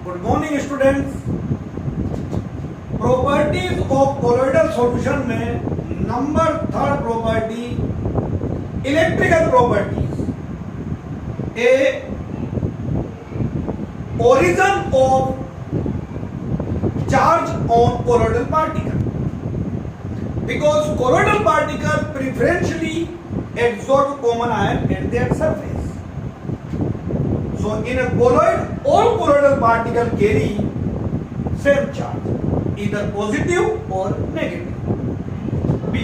Good morning students. Properties of colloidal solution में number third property electrical properties. A origin of charge on colloidal particle, because colloidal particles preferentially absorb common ion at their surface. So in a colloid, all colloidal particles carry same charge, either positive or negative. B.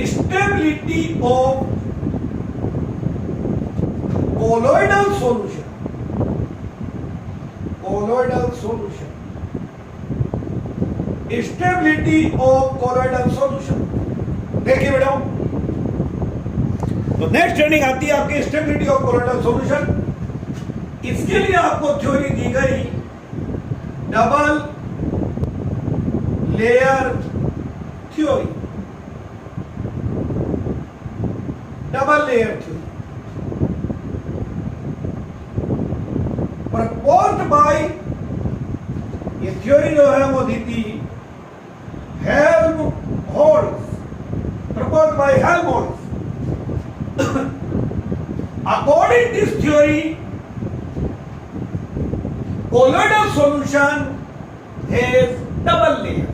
Stability of colloidal solution. Colloidal solution. Stability of colloidal solution. देखिए बेटा, तो next training आती है आपकी stability of colloidal solution. इसके लिए आपको theory दी गई double layer theory. Double layer theory proposed bye, ये थ्योरी जो है वो दी थी Helmholtz, proposed by Helmholtz. According to this theory, colloidal solution has double layer.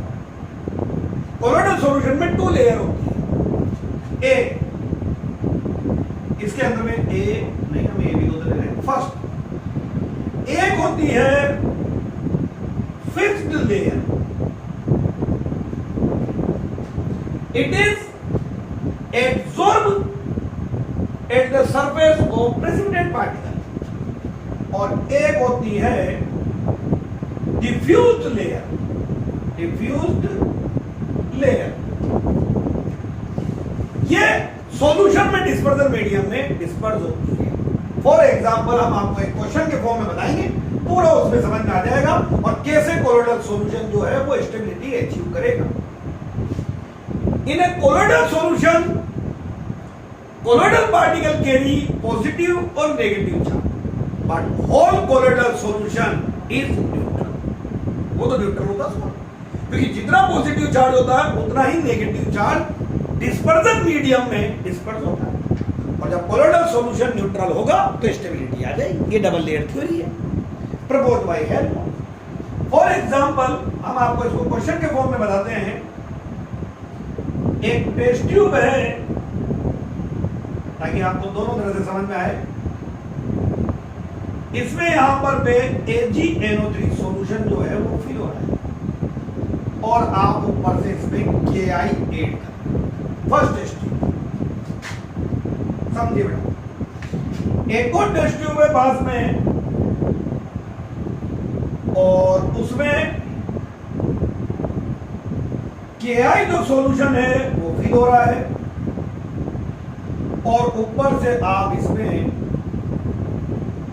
colloidal solution में 2 लेयर होती है। ए, इसके अंदर में ए नहीं, हम ए भी दो ले रहे हैं। फर्स्ट एक होती है fixed layer, it is absorb at the surface of precipitate particle, और एक होती है डिफ्यूज्ड लेयर। डिफ्यूज्ड लेयर ये सॉल्यूशन में डिस्पर्जन मीडियम में डिस्पर्स होती है। फॉर एग्जांपल हम आपको एक क्वेश्चन के फॉर्म में बताएंगे, पूरा उसमें समझ में आ जाएगा और कैसे कोलोइडल सॉल्यूशन जो है वो स्टेबिलिटी अचीव करेगा। In a colloidal solution, colloidal particle carry positive और negative charge, but whole colloidal solution is neutral. वो तो न्यूट्रल होता है, क्योंकि जितना पॉजिटिव चार्ज होता है उतना ही नेगेटिव चार्ज डिस्पर्जन मीडियम में डिस्पर्स होता है, और जब कोलोइडल सॉल्यूशन न्यूट्रल होगा तो स्टेबिलिटी आ जाएगी। ये डबल लेयर थ्योरी है, proposed by Helmholtz. For example हम आपको इसको क्वेश्चन के फॉर्म में बताते हैं। एक टेस्ट ट्यूब है, ताकि आपको दोनों तरह से समझ में आए। इसमें यहां पर पे AgNO3 सॉल्यूशन जो है वो फिल हो रहा है, और आप ऊपर से इसमें KI ऐड करें। फर्स्ट टेस्ट ट्यूब समझिए बेटा। एक और टेस्ट ट्यूब है पास में, और उसमें KI जो सॉल्यूशन है वो फिल हो रहा है, और ऊपर से आप इसमें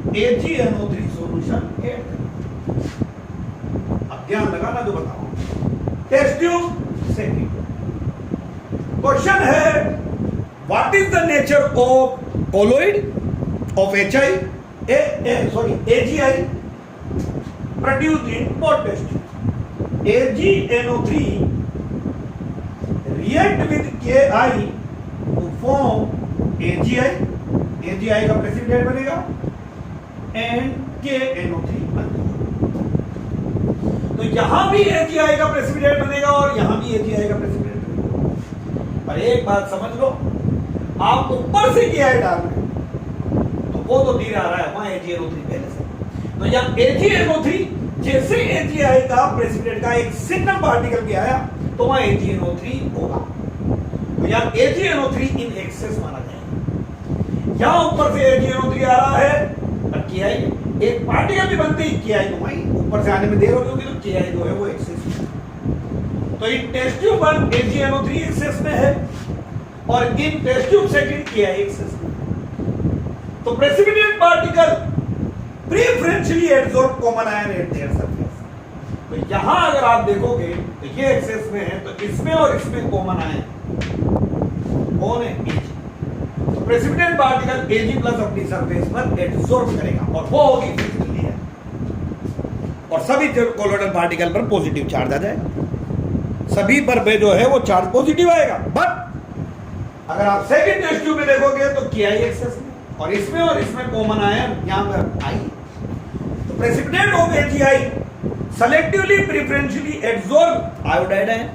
AgNO3 सॉल्यूशन ऐड करें। अब ध्यान लगाना जो बताओ। टेस्ट ट्यूब सेकंड क्वेश्चन है, what is the nature of colloid of AgI produced in both test tubes? AgNO3 react with KI to form AgI। AgI का प्रेसिपिटेट बनेगा एंड KNO3 बनेगा। तो यहां भी AgI का प्रेसिपिटेट बनेगा और यहां भी AgI का प्रेसिपिटेट बनेगा। पर एक बात समझ लो, आप ऊपर से KI डाल रहे हो तो वो तो धीरे आ रहा है, वहां AgNO3 पहले से। तो जब AgNO3 जैसे AgI का प्रेसिपिटेट का एक सिंगल पार्टिकल भी आया तो वहां AgNO3 होगा। तो यहां AgNO3 इन एक्सेस माना जाएगा। यहां ऊपर से AgNO3 आ रहा है और KI, एक पार्टिकल भी बनते ही KI तो वहीं ऊपर से आने में देर होगी, तो KI जो है वो एक्सेस में। तो in test tube 1 AgNO3 access में है, और in test tube second KI excess में। तो precipitate particle preferentially absorb common ion at their surface. तो यहां अगर आप देखोगे तो ये एक्सेस में है, तो इसमें और इसमें कॉमन आयन कौन है? Ag। तो प्रेसिपिटेट पार्टिकल Ag प्लस अपनी सरफेस पर एडसॉर्ब करेगा और वो होगी फिक्स्ड लेयर, और सभी कोलोइडल पार्टिकल पर पॉजिटिव चार्ज आ जाएगा, सभी पर पे जो है वो चार्ज पॉजिटिव आएगा। बट अगर आप सेकंड टेस्ट ट्यूब में देखोगे तो Ki एक्सेस में, और इसमें कॉमन आयन यहां पर आई, तो precipitate of AgI selectively preferentially adsorb iodide ion,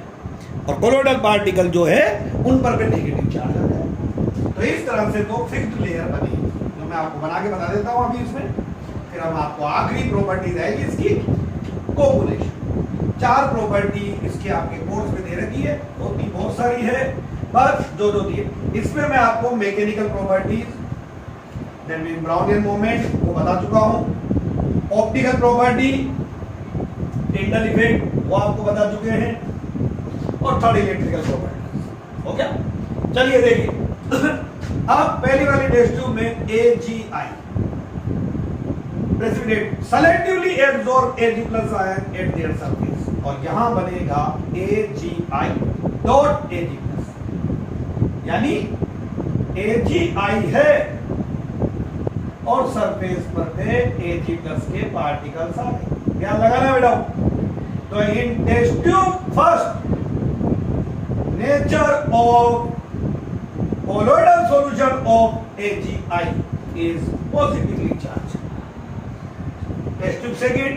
और कोलोइडल पार्टिकल जो है उन पर भी नेगेटिव चार्ज आ जाएगा। तो इस तरह से दो फिक्स्ड लेयर बनी, जो मैं आपको बना के बता देता हूं अभी इसमें, फिर हम आपको आखिरी प्रॉपर्टी रहेगी इसकी कोपुलेशन। 4 प्रॉपर्टी इसके आपके कोर्स में दे रखी है, होती बहुत सारी है, बस जो दिए इसमें मैं आपको mechanical properties, that mean Brownian moment वो बता चुका हूं, ऑप्टिकल प्रॉपर्टी, टिंडल इफेक्ट वो आपको बता चुके हैं, और थर्ड इलेक्ट्रिकल प्रॉपर्टी। हो गया? चलिए देखिए अब पहली वाली टेस्ट ट्यूब में AgI precipitate selectively adsorb Ag plus ion at their surface, और यहां बनेगा AgI डॉट Ag प्लस, यानी AgI है और सरफेस पर पे Ag प्लस के पार्टिकल्स आ गए। क्या लगाना बेटा? तो in test tube first nature of colloidal solution of AgI is positively charged. Test tube second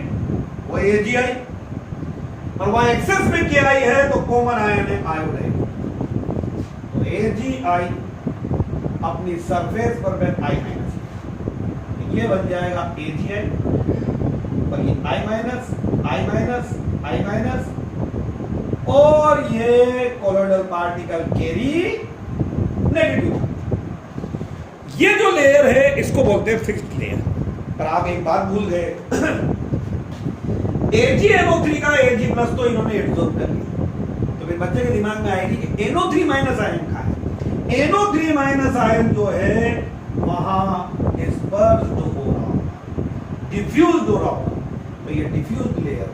वो AgI, और वहां एक्सेस में Ki है तो कॉमन आयन है आयोडाइड, तो AgI अपनी सरफेस पर में I माइनस, ये बन जाएगा AgI, और ये I minus I minus I minus, और ये कोलोइडल पार्टिकल कैरी नेगेटिव। ये जो लेयर है इसको बोलते हैं फिक्स्ड लेयर। पर आप एक बात भूल गए, AgNO3 का Ag प्लस तो इन्होंने एडसॉर्ब कर लिया, तो फिर बच्चे के दिमाग में आएगी कि NO3 माइनस आयन का है। NO3 माइनस आयन जो है वहां डिस्पर्स हो रहा होगा, डिफ्यूज हो रहा होगा, तो ये डिफ्यूज लेयर,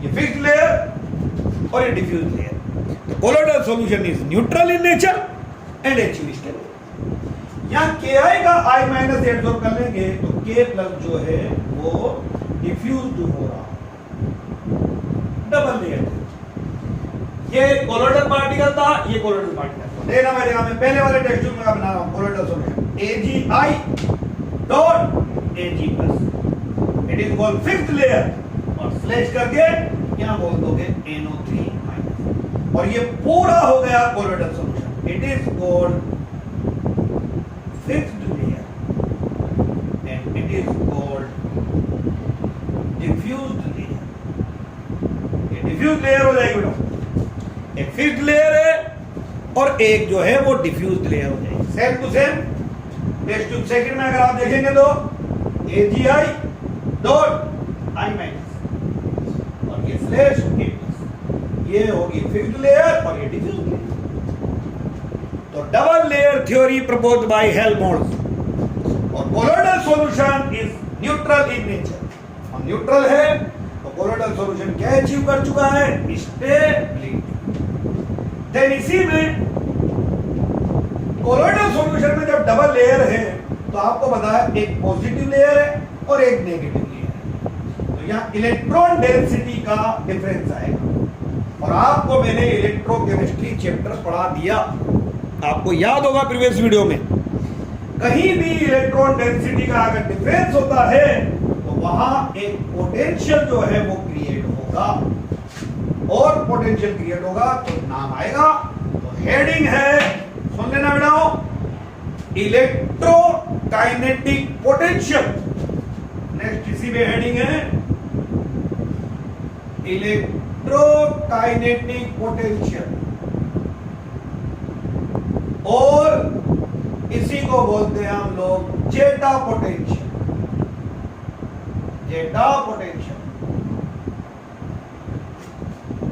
ये फिक्स्ड लेयर और ये डिफ्यूज लेयर। तो colloidal solution is neutral in nature and actually stable. यहां Ki का I माइनस एडसॉर्ब कर लेंगे तो K प्लस जो है वो डिफ्यूज हो रहा, डबल लेयर। ये कोलोइडल पार्टिकल था, ये कोलोइडल पार्टिकल। देखना मेरे यहां में पहले वाले टेस्ट ट्यूब में बना रहा हूं colloidal solution AgI dot Ag plus, it is called fifth layer, और स्लैश करके यहां बोल दोगे NO3 माइनस, और ये पूरा हो गया colloidal solution. It is called fifth layer and it is called diffused layer। ये diffused layer हो जाएगी बेटा, एक fifth layer है और एक जो है वो diffused layer हो जाएगी। Same to same test tube second में अगर आप देखेंगे तो AgI डॉट I माइनस, और ये स्लैश K प्लस, ये होगी fifth layer और ये diffused layer। तो double layer theory proposed by Helmholtz, और colloidal solution is neutral in nature, और न्यूट्रल है तो कोलोइडल सॉल्यूशन क्या अचीव कर चुका है? स्टेबिलिटी। देन इसी में कोलोइडल सॉल्यूशन में जब डबल लेयर है तो आपको पता है एक पॉजिटिव लेयर है और एक नेगेटिव लेयर है, तो यहां इलेक्ट्रॉन डेंसिटी का डिफरेंस आएगा। और आपको मैंने इलेक्ट्रोकेमिस्ट्री चैप्टर पढ़ा दिया, आपको याद होगा प्रीवियस वीडियो में, कहीं भी इलेक्ट्रॉन डेंसिटी का अगर डिफरेंस होता है तो वहां एक पोटेंशियल जो है वो क्रिएट होगा, और पोटेंशियल क्रिएट होगा तो नाम आएगा। तो हेडिंग है, सुन लेना बेटा, इलेक्ट्रोकाइनेटिक पोटेंशियल। नेक्स्ट इसी में हेडिंग है इलेक्ट्रोकाइनेटिक पोटेंशियल, और इसी को बोलते हैं हम लोग zeta potential. Zeta potential,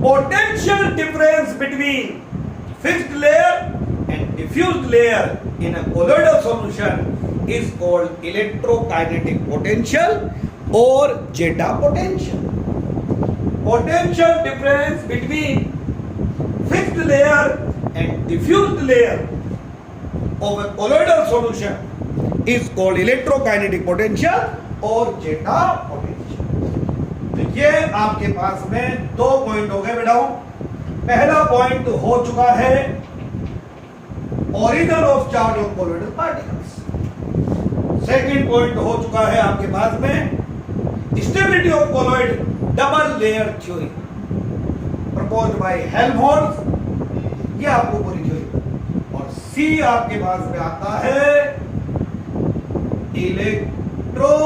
potential difference between fixed layer and diffused layer in a colloidal solution is called electrokinetic potential और zeta potential. Potential difference between fixed layer and diffused layer of a colloidal solution is called electrokinetic potential और zeta potential। तो ये आपके पास में 2 point हो गए बेटाओ। पहला point हो चुका है origin of charge of colloidal particles. Second point हो चुका है आपके पास में stability of colloid double layer theory proposed by Helmholtz. ये आपको पूरी थ्योरी। और सी आपके पास में आता है इलेक्ट्रोफोरेसिस।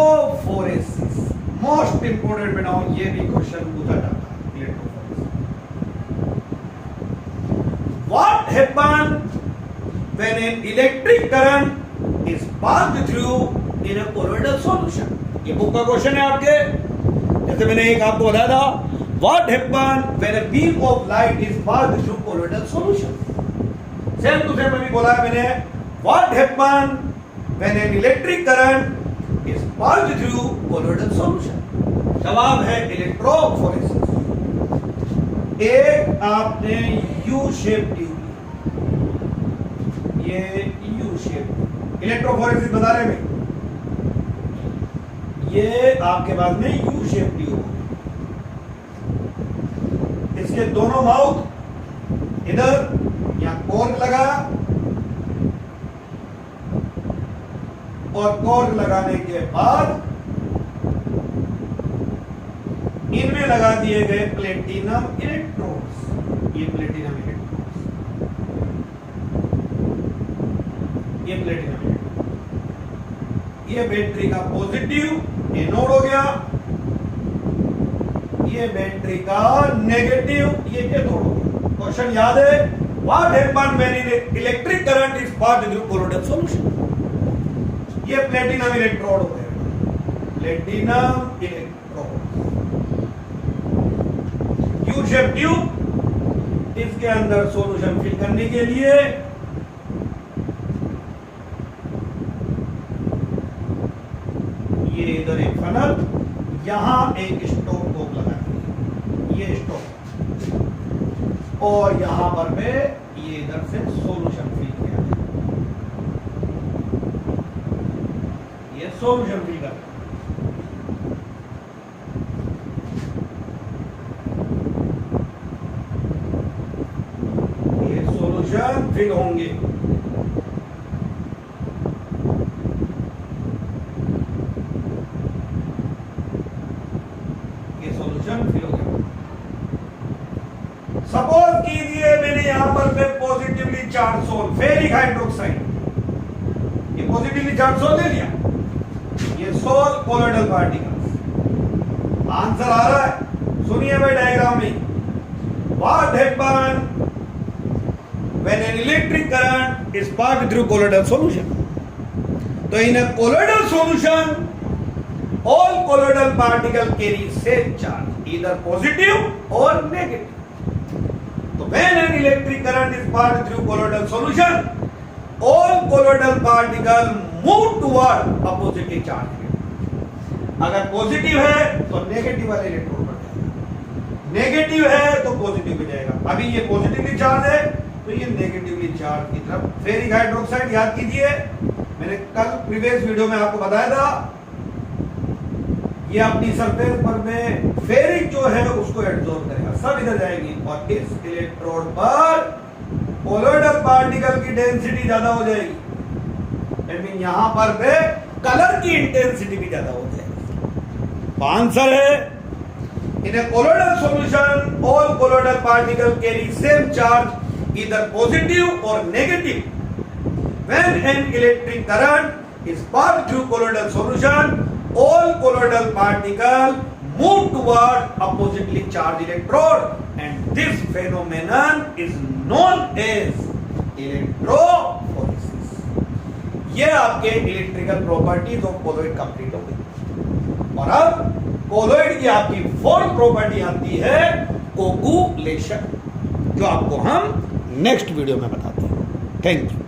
मोस्ट इंपोर्टेंट बनाओ, ये भी क्वेश्चन पूछा जाता है। Electrophoresis, what happen when an electric current is passed through in a colloidal solution. ये बुक का क्वेश्चन है आपके। जैसे मैंने एक आपको बताया था, what happen when a beam of light is passed through colloidal solution. Same to same अभी बोला है मैंने, what happen when an electric current is passed through colloidal solution. जवाब है इलेक्ट्रोफोरेसिस। एक आपने यू शेप ट्यूब, ये यू शेप इलेक्ट्रोफोरेसिस बता रहे हैं, ये आपके पास में यू शेप ट्यूब, इसके दोनों माउथ इधर यहां कॉर्क लगा और कॉर्क लगाने के बाद इनमें लगा दिए गए प्लेटिनम इलेक्ट्रोड्स। ये प्लेटिनम इलेक्ट्रोड्स, ये प्लेटिनम इलेक्ट्रोड, ये बैटरी का पॉजिटिव एनोड हो गया, ये बैटरी का नेगेटिव ये कैथोड हो गया। क्वेश्चन याद है, what happen when electric current is passed through colloidal solution. ये प्लेटिनम इलेक्ट्रोड हो गया, platinum electrode, you shape tube. इसके अंदर सॉल्यूशन फिल करने के लिए ये इधर एक फनल, यहां एक स्टॉप कोक लगा दिया, ये स्टॉप, और यहां पर में ये इधर से सॉल्यूशन फिल किया, ये सॉल्यूशन फिल कर, ये सॉल्यूशन फिल होंगे। सपोज कीजिए मैंने यहां पर पे positively charge sol ferric hydroxide, ये पॉजिटिवली चार्ज सोल ले लिया, ये सोल कोलोइडल पार्टिकल्स। आंसर आ रहा है, सुनिए भाई डायग्राम में, what happen when an electric current is passed through colloidal solution. तो in a colloidal solution all colloidal particle carry same charge, either positive और नेगेटिव। तो when an electric current is passed through colloidal solution, all colloidal particles move toward opposite charge। अगर positive है तो negative वाले electron बढ़ जाएगा, negative है तो पॉजिटिव हो जाएगा। अभी ये पॉजिटिवली चार्ज है तो ये नेगेटिवली चार्ज की तरफ। फेरिक हाइड्रोक्साइड याद कीजिए, मैंने कल प्रीवियस वीडियो में आपको बताया था, ये अपनी सरफेस पर में फेरिक जो है उसको एब्जॉर्ब करेगा, सब इधर जाएगी, और इस इलेक्ट्रोड पर कोलोइडल पार्टिकल की डेंसिटी ज्यादा हो जाएगी। दैट मीन यहां पर पे कलर की इंटेंसिटी भी ज्यादा हो जाएगी। आंसर है, in a colloidal solution all colloidal particle carry same charge, either positive और negative. When an electric current is passed through colloidal solution, all colloidal particles move toward oppositely charged electrode and this phenomenon is known as electrophoresis। ये आपके electrical properties of colloid complete हो गई। और अब colloid की आपकी fourth property आती है कोगुलेशन, जो आपको हम नेक्स्ट वीडियो में बताते हैं। Thank you.